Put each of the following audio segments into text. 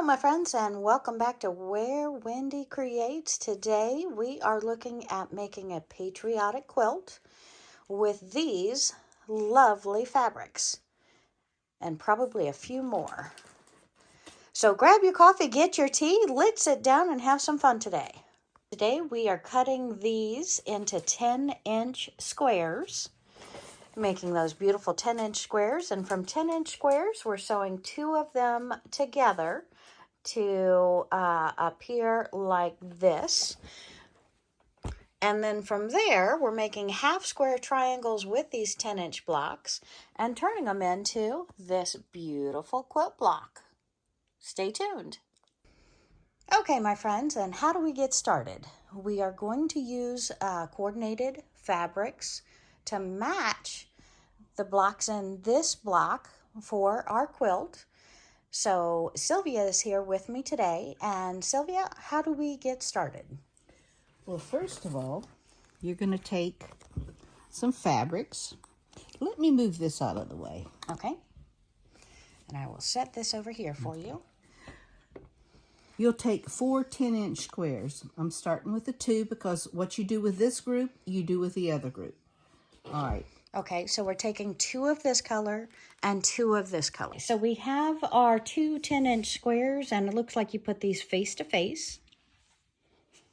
my friends, and welcome back to Where Wendy Creates. Today we are looking at making a patriotic quilt with these lovely fabrics and probably a few more. So grab your coffee, get your tea, let's sit down and have some fun today. Today we are cutting these into 10-inch squares, making those beautiful 10-inch squares, and from 10-inch squares we're sewing two of them together to appear like this. And then from there, we're making half square triangles with these 10-inch blocks and turning them into this beautiful quilt block. Stay tuned. Okay, my friends, and how do we get started? We are going to use coordinated fabrics to match the blocks in this block for our quilt. So Sylvia is here with me today. And Sylvia, how do we get started? Well, first of all, you're going to take some fabrics. Let me move this out of the way. Okay. And I will set this over here for you. You'll take 4 10-inch squares. I'm starting with the 2 because what you do with this group, you do with the other group. All right. Okay, so we're taking 2 of this color and 2 of this color. So we have our 2 10-inch squares, and it looks like you put these face to face.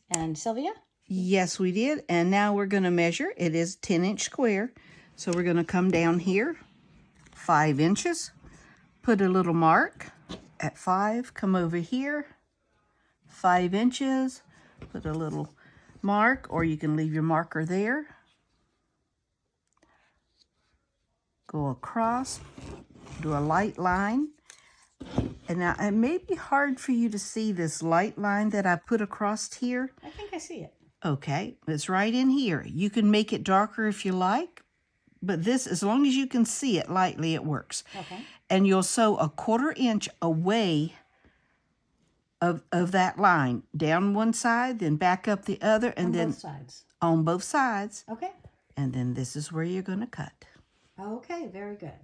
And Sylvia? Yes, we did. And now we're going to measure. It is 10-inch square. So we're going to come down here 5 inches, put a little mark at 5, come over here 5 inches, put a little mark, or you can leave your marker there. Go across, do a light line. And now it may be hard for you to see this light line that I put across here. I think I see it. Okay, it's right in here. You can make it darker if you like, but this, as long as you can see it lightly, it works. Okay. And you'll sew a 1/4 inch away of that line, down one side, then back up the other, and then both sides. On both sides. Okay. And then this is where you're going to cut. Okay, very good.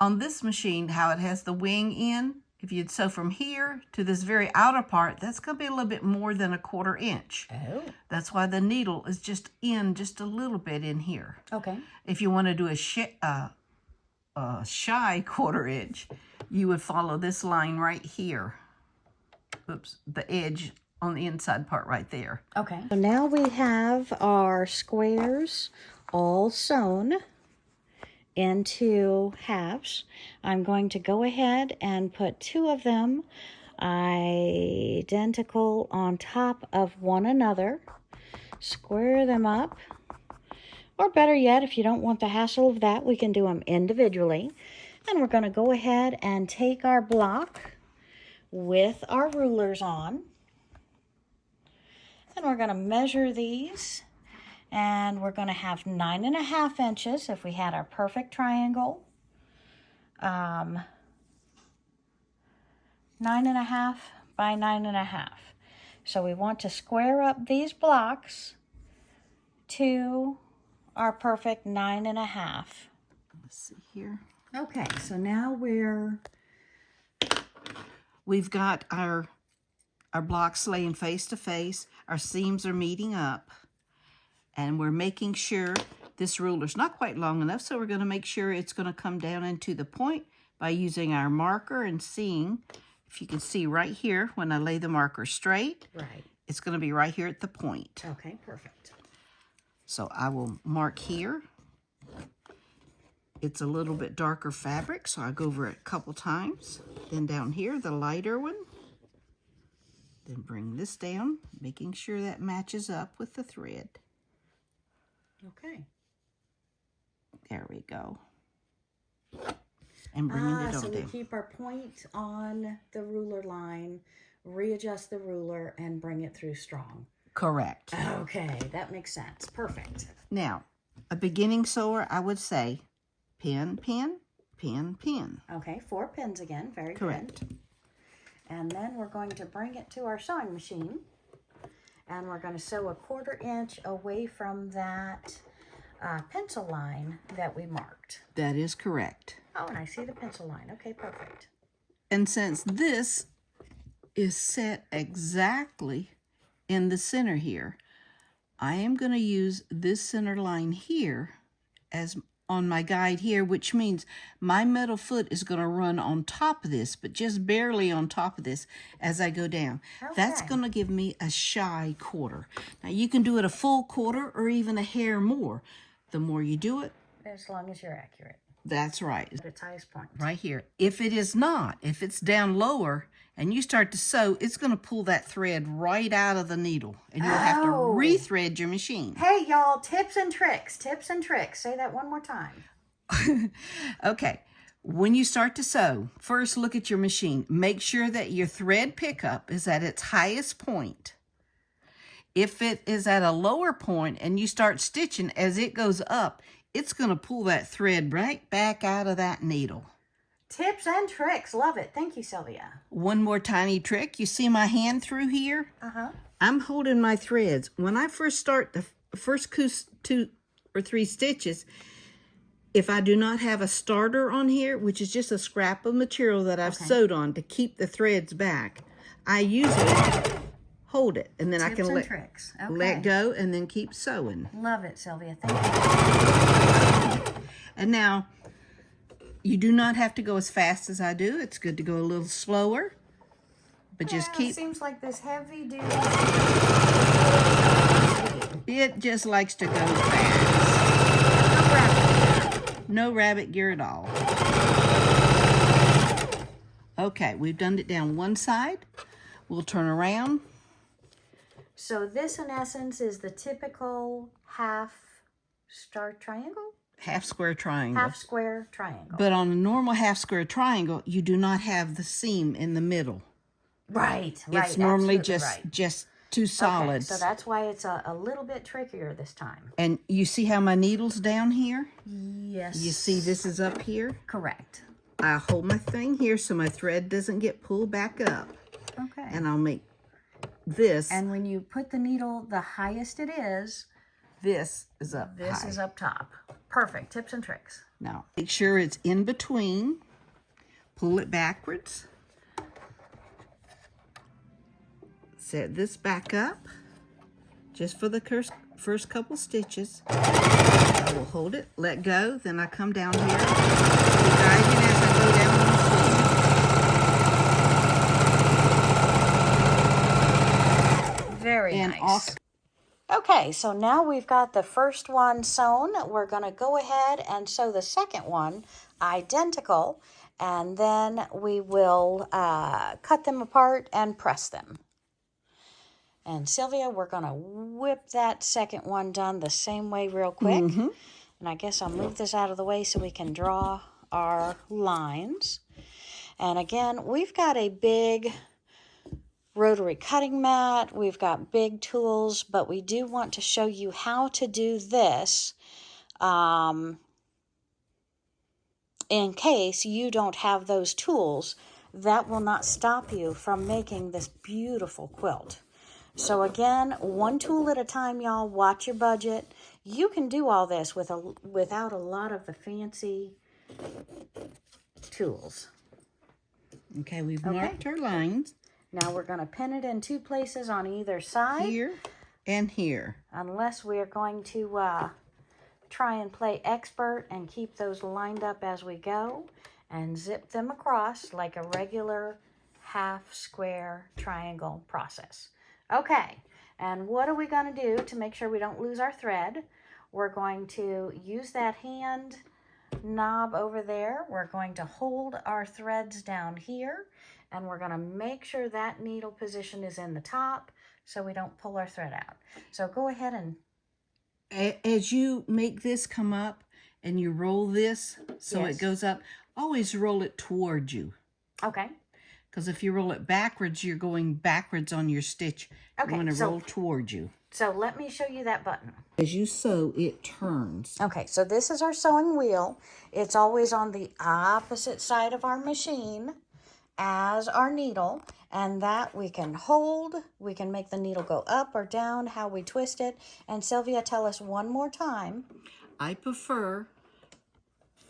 On this machine, how it has the wing in, if you'd sew from here to this very outer part, that's going to be a little bit more than a 1/4 inch. Oh. That's why the needle is just a little bit in here. Okay. If you want to do a shy 1/4 inch, you would follow this line right here. Oops, the edge on the inside part right there. Okay. So now we have our squares all sewn into halves. I'm going to go ahead and put 2 of them identical on top of one another. Square them up. Or better yet, if you don't want the hassle of that, we can do them individually. And we're going to go ahead and take our block with our rulers on. And we're going to measure these. And we're going to have 9.5 inches if we had our perfect triangle. 9.5 by 9.5. So we want to square up these blocks to our perfect 9.5. Let's see here. Okay, so now we've got our blocks laying face to face. Our seams are meeting up. And we're making sure this ruler's not quite long enough, so we're going to make sure it's going to come down into the point by using our marker and seeing. If you can see right here, when I lay the marker straight, right, it's going to be right here at the point. Okay, perfect. So I will mark here. It's a little bit darker fabric, so I go over it a couple times. Then down here, the lighter one. Then bring this down, making sure that matches up with the thread. Okay. There we go. And bringing it on so down. we keep our point on the ruler line, readjust the ruler, and bring it through strong. Correct. Okay, that makes sense. Perfect. Now, a beginning sewer, I would say pin, pin, pin, pin. Okay, 4 pins again. Very Correct. good. And then we're going to bring it to our sewing machine. And we're going to sew a 1/4 inch away from that pencil line that we marked. That is correct. Oh, and I see the pencil line. Okay, perfect. And since this is set exactly in the center here, I am going to use this center line here as on my guide here, which means my middle foot is going to run on top of this, but just barely on top of this as I go down. Okay. That's going to give me a shy quarter. Now you can do it a full quarter or even a hair more. The more you do it, as long as you're accurate. That's right. At its highest point. Right here. If it is not, if it's down lower and you start to sew, it's going to pull that thread right out of the needle. And you'll have to rethread your machine. Hey, y'all, tips and tricks. Tips and tricks. Say that one more time. Okay. When you start to sew, first look at your machine. Make sure that your thread pickup is at its highest point. If it is at a lower point and you start stitching, as it goes up, it's going to pull that thread right back out of that needle. Tips and tricks. Love it. Thank you, Sylvia. One more tiny trick. You see my hand through here? Uh-huh. I'm holding my threads. When I first start the first 2 or 3 stitches, if I do not have a starter on here, which is just a scrap of material that I've sewed on to keep the threads back, I usually hold it, and then I can let go and then keep sewing. Love it, Sylvia. Thank you. And now, you do not have to go as fast as I do. It's good to go a little slower, but just keep. It seems like this heavy duty. It just likes to go fast. No rabbit gear at all. Okay, we've done it down one side. We'll turn around. So this, in essence, is the typical half-star triangle? Half-square triangle. Half-square triangle. But on a normal half-square triangle, you do not have the seam in the middle. Right. It's normally just 2 solids. Okay, so that's why it's a little bit trickier this time. And you see how my needle's down here? Yes. You see this is up here? Correct. I hold my thing here so my thread doesn't get pulled back up. Okay. And I'll make this. And when you put the needle the highest it is, this is up This high. is up top. Perfect. Tips and tricks. Now, make sure it's in between. Pull it backwards. Set this back up just for the first couple stitches. I will hold it, let go, then I come down here. Guiding as I go down the machine. Very nice. Okay, so now we've got the first one sewn. We're going to go ahead and sew the second one identical, and then we will cut them apart and press them. And Sylvia, we're going to whip that second one done the same way real quick. And I guess I'll move this out of the way so we can draw our lines. And again, we've got a big rotary cutting mat. We've got big tools, but we do want to show you how to do this in case you don't have those tools. That will not stop you from making this beautiful quilt. So again, one tool at a time, y'all. Watch your budget. You can do all this without a lot of the fancy tools. Okay, we've marked our lines. Now we're going to pin it in 2 places on either side. Here and here. Unless we are going to try and play expert and keep those lined up as we go and zip them across like a regular half-square triangle process. Okay, and what are we going to do to make sure we don't lose our thread? We're going to use that hand knob over there. We're going to hold our threads down here, and we're going to make sure that needle position is in the top so we don't pull our thread out. So go ahead and... As you make this come up and you roll this so it goes up, always roll it towards you. Okay. Because if you roll it backwards, you're going backwards on your stitch. Okay, you want to roll towards you. So let me show you that button. As you sew, it turns. Okay, so this is our sewing wheel. It's always on the opposite side of our machine as our needle. And that we can hold. We can make the needle go up or down, how we twist it. And Sylvia, tell us one more time. I prefer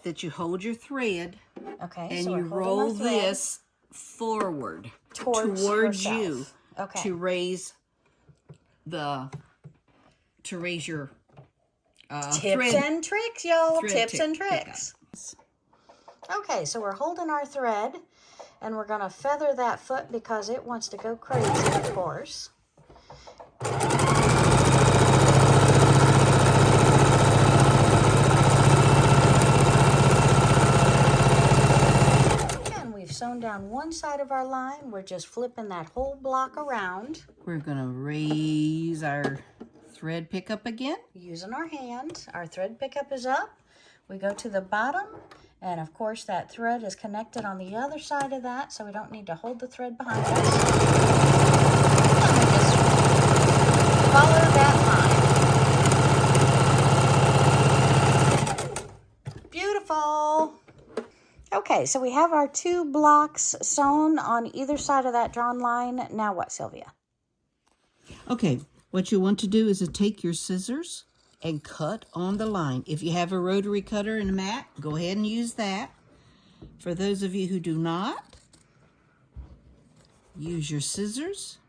that you hold your thread. Okay, and so you roll this forward towards you yourself. Okay. to raise your tips and tricks, y'all. Tips and pick tricks. Okay, so we're holding our thread, and we're going to feather that foot because it wants to go crazy, of course. And we've sewn down one side of our line. We're just flipping that whole block around. We're going to raise our thread pickup again. Using our hand. Our thread pickup is up. We go to the bottom, and of course that thread is connected on the other side of that, so we don't need to hold the thread behind us. And we just follow that line. Beautiful. Okay, so we have our 2 blocks sewn on either side of that drawn line. Now what, Sylvia? Okay, what you want to do is to take your scissors and cut on the line. If you have a rotary cutter and a mat, go ahead and use that. For those of you who do not, use your scissors,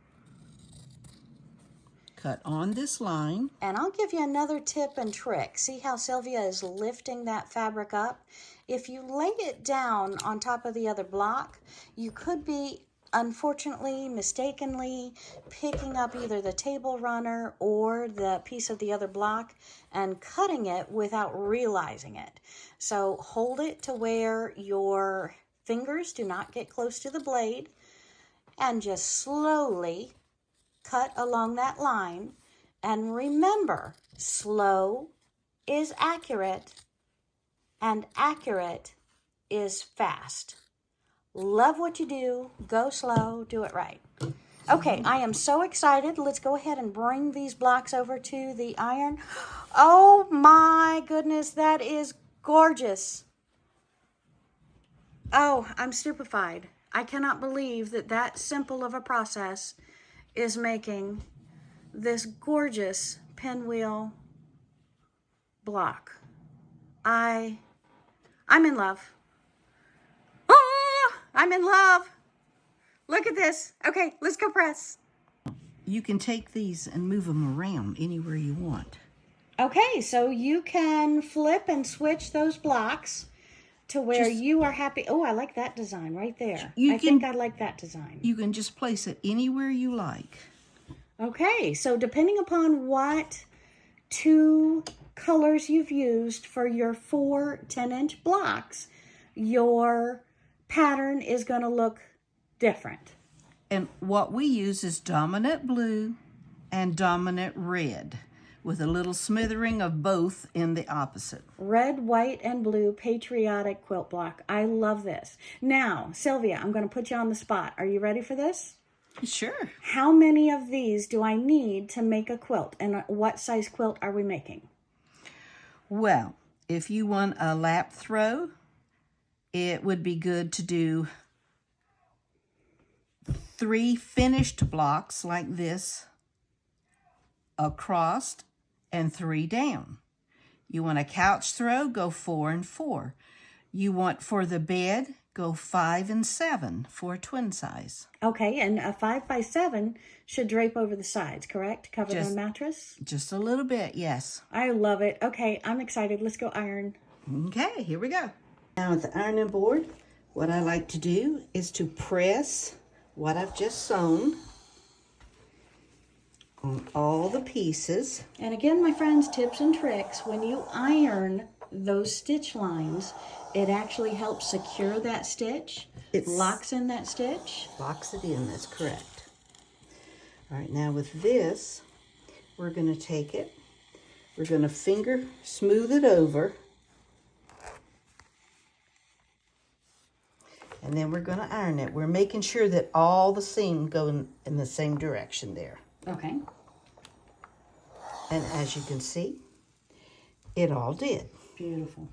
cut on this line. And I'll give you another tip and trick. See how Sylvia is lifting that fabric up? If you laid it down on top of the other block, you could be, unfortunately, mistakenly picking up either the table runner or the piece of the other block and cutting it without realizing it. So hold it to where your fingers do not get close to the blade and just slowly cut along that line. And remember, slow is accurate and accurate is fast. Love what you do. Go slow. Do it right. Okay, I am so excited. Let's go ahead and bring these blocks over to the iron. Oh my goodness, that is gorgeous. Oh, I'm stupefied. I cannot believe that that simple of a process is making this gorgeous pinwheel block. I'm in love. I'm in love. Look at this. Okay, let's go press. You can take these and move them around anywhere you want. Okay, so you can flip and switch those blocks to where you are happy. Oh, I like that design right there. I think I like that design. You can just place it anywhere you like. Okay, so depending upon what 2 colors you've used for your 4 10-inch blocks, your pattern is going to look different. And what we use is dominant blue and dominant red with a little smattering of both in the opposite. Red, white, and blue Patriotic quilt block. I love this. Now, Sylvia, I'm going to put you on the spot. Are you ready for this? Sure. How many of these do I need to make a quilt? And what size quilt are we making? Well, if you want a lap throw, it would be good to do 3 finished blocks like this across and 3 down. You want a couch throw, go 4 and 4. You want for the bed, go 5 and 7 for a twin size. Okay, and a 5x7 should drape over the sides, correct? Cover the mattress? Just a little bit, yes. I love it. Okay, I'm excited. Let's go iron. Okay, here we go. Now with the ironing board, what I like to do is to press what I've just sewn on all the pieces. And again, my friends, tips and tricks. When you iron those stitch lines, it actually helps secure that stitch. It locks in that stitch. Locks it in, that's correct. All right, now with this, we're going to take it. We're going to finger smooth it over. And then we're going to iron it. We're making sure that all the seams go in the same direction there. Okay. And as you can see, it all did. Beautiful.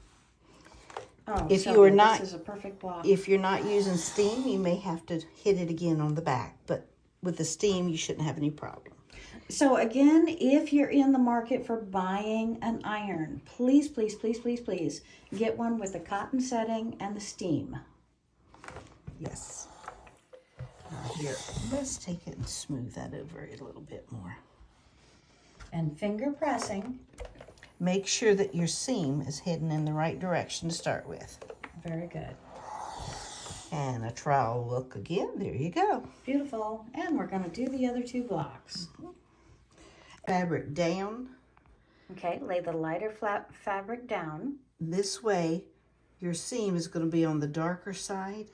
Oh, if you are not, this is a perfect block. If you're not using steam, you may have to hit it again on the back. But with the steam, you shouldn't have any problem. So again, if you're in the market for buying an iron, please, please, please, please, please get one with the cotton setting and the steam. Yes. here, let's take it and smooth that over a little bit more. And finger pressing. Make sure that your seam is heading in the right direction to start with. Very good. And a trowel look again. There you go. Beautiful. And we're going to do the other 2 blocks. Fabric down. Okay, lay the lighter flat fabric down. This way, your seam is going to be on the darker side.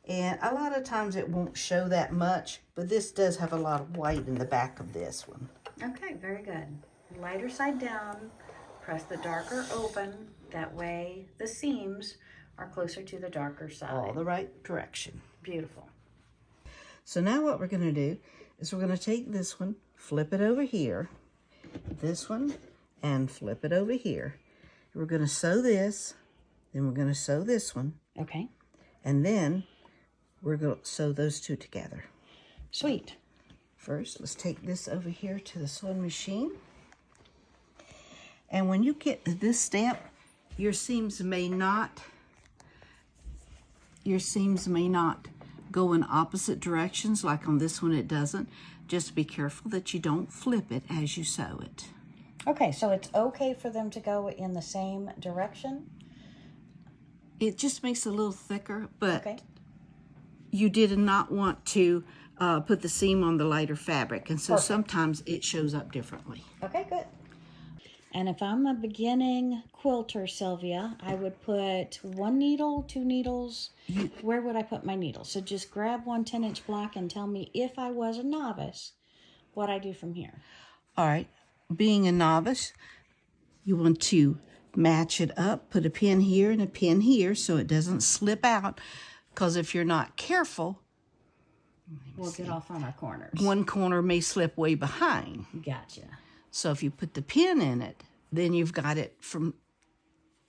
And a lot of times it won't show that much, but this does have a lot of white in the back of this one. Okay, very good. Lighter side down, press the darker open. That way the seams are closer to the darker side. All the right direction. Beautiful. So now what we're going to do is we're going to take this one, flip it over here, this one, and flip it over here. We're going to sew this, then we're going to sew this one. Okay. And then we're going to sew those 2 together. Sweet. First, let's take this over here to the sewing machine. And when you get to this step, your seams may not go in opposite directions, like on this one it doesn't. Just be careful that you don't flip it as you sew it. Okay, so it's okay for them to go in the same direction? It just makes it a little thicker, but Okay. you did not want to put the seam on the lighter fabric, and so Perfect. sometimes it shows up differently. Okay, good. And if I'm a beginning quilter, Sylvia, I would put 1 needle, 2 needles. Where would I put my needles? So just grab 1 10-inch block and tell me, if I was a novice, what I do from here. All right, being a novice, you want to match it up, put a pin here and a pin here so it doesn't slip out, because if you're not careful, We'll get off on our corners. one corner may slip way behind. Gotcha. So if you put the pin in it, then you've got it from,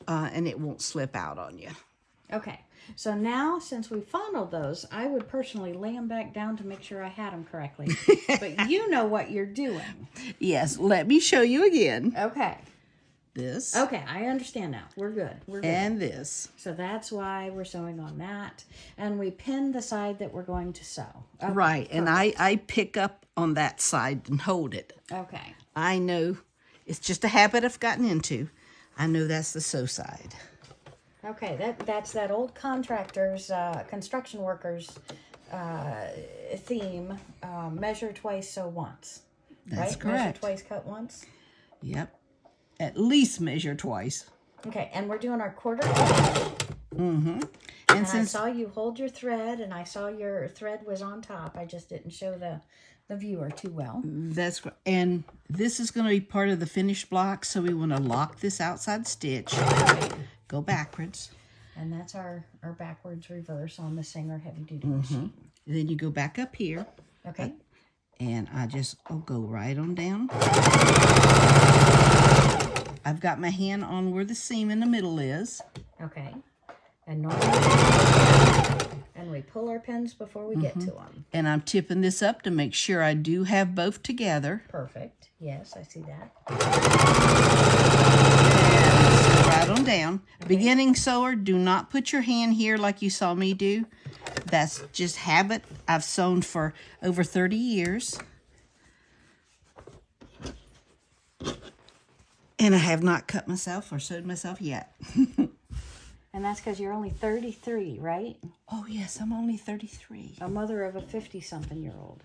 and it won't slip out on you. Okay, so now since we fondled those, I would personally lay them back down to make sure I had them correctly. But you know what you're doing. Yes, let me show you again. Okay. This. Okay, I understand now. We're good. We're good. And this. So that's why we're sewing on that. And we pin the side that we're going to sew. Okay, Right, and I pick up on that side and hold it. okay. I know, it's just a habit I've gotten into. I know that's the sew side. Okay, that's that old contractor's, construction workers theme, measure twice, sew once. That's right? correct. Measure twice, cut once. Yep. At least measure twice. Okay, and we're doing our quarter. Mm-hmm. And I saw you hold your thread, and I saw your thread was on top. I just didn't show the viewer too well. That's, and this is going to be part of the finished block, so we want to lock this outside stitch. Go backwards. And that's our backwards reverse on the Singer heavy duty machine. And then you go back up here. Okay. And I'll go right on down. I've got my hand on where the seam in the middle is. Okay. And normally, and we pull our pins before we get to them. And I'm tipping this up to make sure I do have both together. Perfect. Yes, I see that. Right on down. Okay. Beginning sewer, do not put your hand here like you saw me do. That's just habit. I've sewn for over 30 years. And I have not cut myself or sewed myself yet. And that's because you're only 33, right? Oh, yes, I'm only 33. A mother of a 50-something-year-old.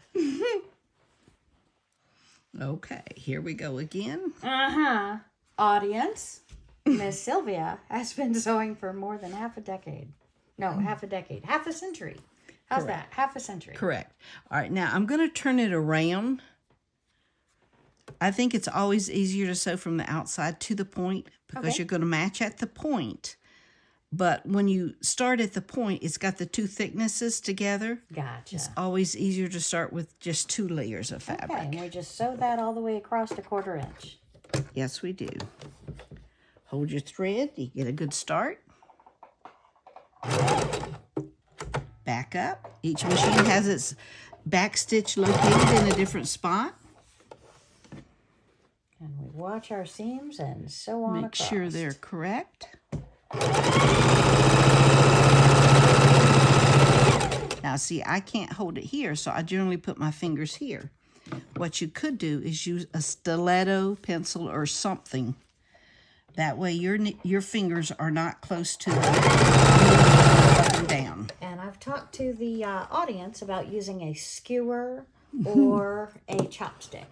Okay, here we go again. Uh-huh. Audience, Miss Sylvia has been sewing for more than half a decade. No, half a decade. Half a century. How's that? Half a century. Correct. All right, now I'm going to turn it around. I think it's always easier to sew from the outside to the point because you're going to match at the point. But when you start at the point, it's got the two thicknesses together. Gotcha. It's always easier to start with just 2 layers of fabric. Okay, and we just sew that all the way across the 1/4 inch. Yes, we do. Hold your thread. You get a good start. Back up. Each machine has its back stitch located in a different spot. And we watch our seams and sew on Make across. sure they're correct. Now, see, I can't hold it here, so I generally put my fingers here. What you could do is use a stiletto pencil or something. That way your fingers are not close to the up and down. And I've talked to the audience about using a skewer or a chopstick.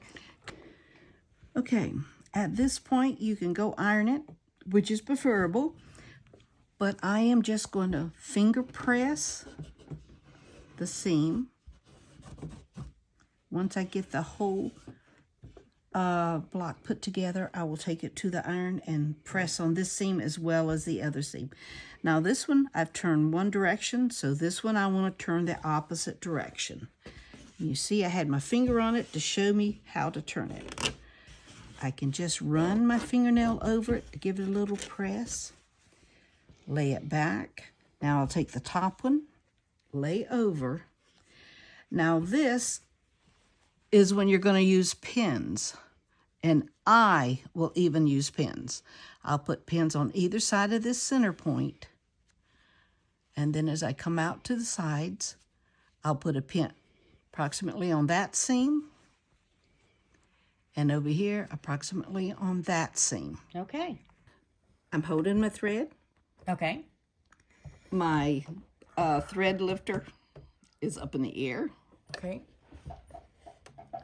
Okay, at this point you can go iron it, which is preferable, but I am just going to finger press the seam. Once I get the whole block put together, I will take it to the iron and press on this seam as well as the other seam. Now this one I've turned one direction, so this one I want to turn the opposite direction. You see I had my finger on it to show me how to turn it. I can just run my fingernail over it to give it a little press. Lay it back. Now I'll take the top one, lay over. Now this is when you're going to use pins, and I will even use pins. I'll put pins on either side of this center point, and then as I come out to the sides, I'll put a pin approximately on that seam, and over here approximately on that seam. Okay. I'm holding my thread. Okay. My thread lifter is up in the air. Okay.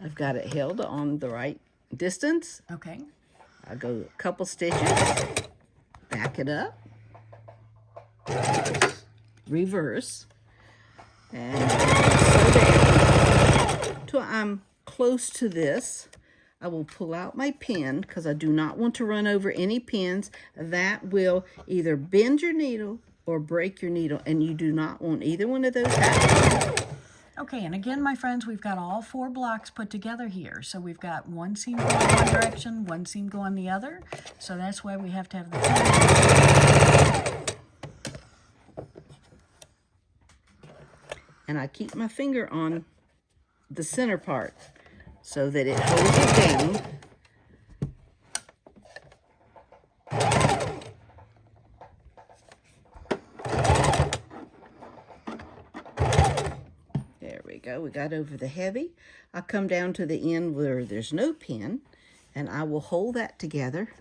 I've got it held on the right distance. Okay. I'll go a couple stitches, back it up, reverse, and sew down till I'm close to this. I will pull out my pin because I do not want to run over any pins. That will either bend your needle or break your needle, and you do not want either one of those happening. Okay, and again, my friends, we've got all 4 blocks put together here. So we've got one seam going one direction, one seam going the other. So that's why we have to have the And I keep my finger on the center part so that it holds it down. Go. We got over the heavy. I'll come down to the end where there's no pin, and I will hold that together.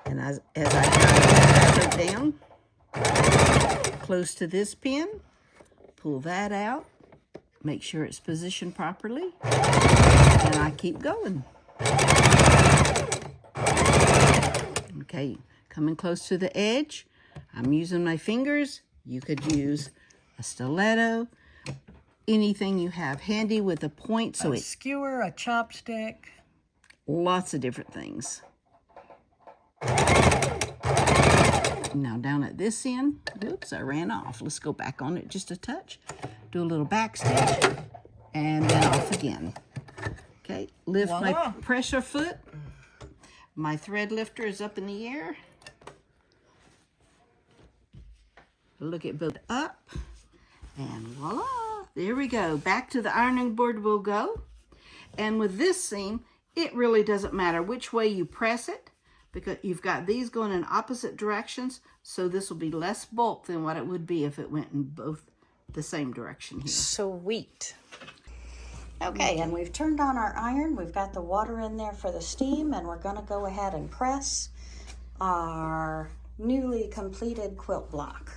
And as I got it down close to this pin, pull that out, make sure it's positioned properly, and I keep going. Okay, coming close to the edge, I'm using my fingers. You could use a stiletto, anything you have handy with a point, so a skewer, a chopstick, lots of different things. Now down at this end, oops, I ran off. Let's go back on it just a touch. Do a little back stitch, and then off again. Okay, lift Voila. my pressure foot. My thread lifter is up in the air. Look at both up, and voila. There we go. Back to the ironing board we'll go. And with this seam, it really doesn't matter which way you press it, because you've got these going in opposite directions, so this will be less bulk than what it would be if it went in both the same direction here. Sweet. Okay, and we've turned on our iron. We've got the water in there for the steam, and we're going to go ahead and press our newly completed quilt block.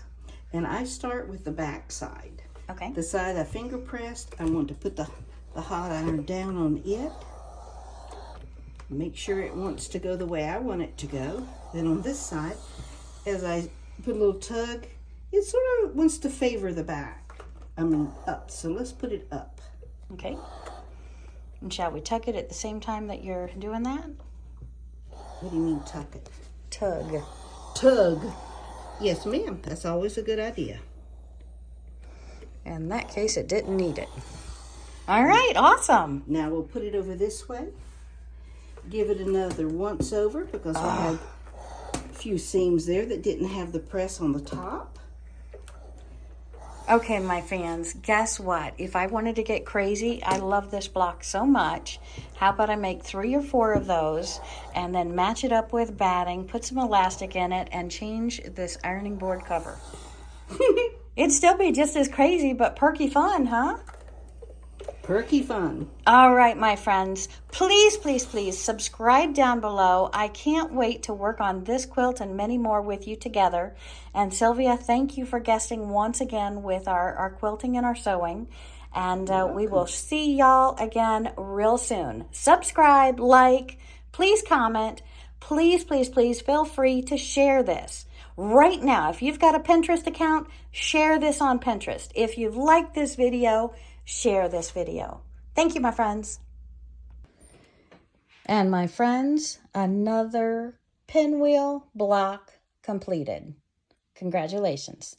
And I start with the back side. Okay. The side I finger pressed, I want to put the hot iron down on it. Make sure it wants to go the way I want it to go. Then on this side, as I put a little tug, it sort of wants to favor the back. I mean up, so let's put it up. Okay. And shall we tuck it at the same time that you're doing that? What do you mean tuck it? Tug. Tug. Yes, ma'am. That's always a good idea. In that case, it didn't need it. All right, awesome. Now we'll put it over this way. Give it another once over because we had a few seams there that didn't have the press on the top. Okay, my fans, guess what? If I wanted to get crazy, I love this block so much. How about I make 3 or 4 of those and then match it up with batting, put some elastic in it, and change this ironing board cover. It'd still be just as crazy, but perky fun, huh? Perky fun. All right, my friends, please, please, please subscribe down below. I can't wait to work on this quilt and many more with you together. And Sylvia, thank you for guesting once again with our quilting and our sewing. And we will see y'all again real soon. Subscribe, like, please comment. Please, please, please feel free to share this. Right now, if you've got a Pinterest account, share this on Pinterest. If you've liked this video, share this video. Thank you, my friends. And my friends, another pinwheel block completed. Congratulations.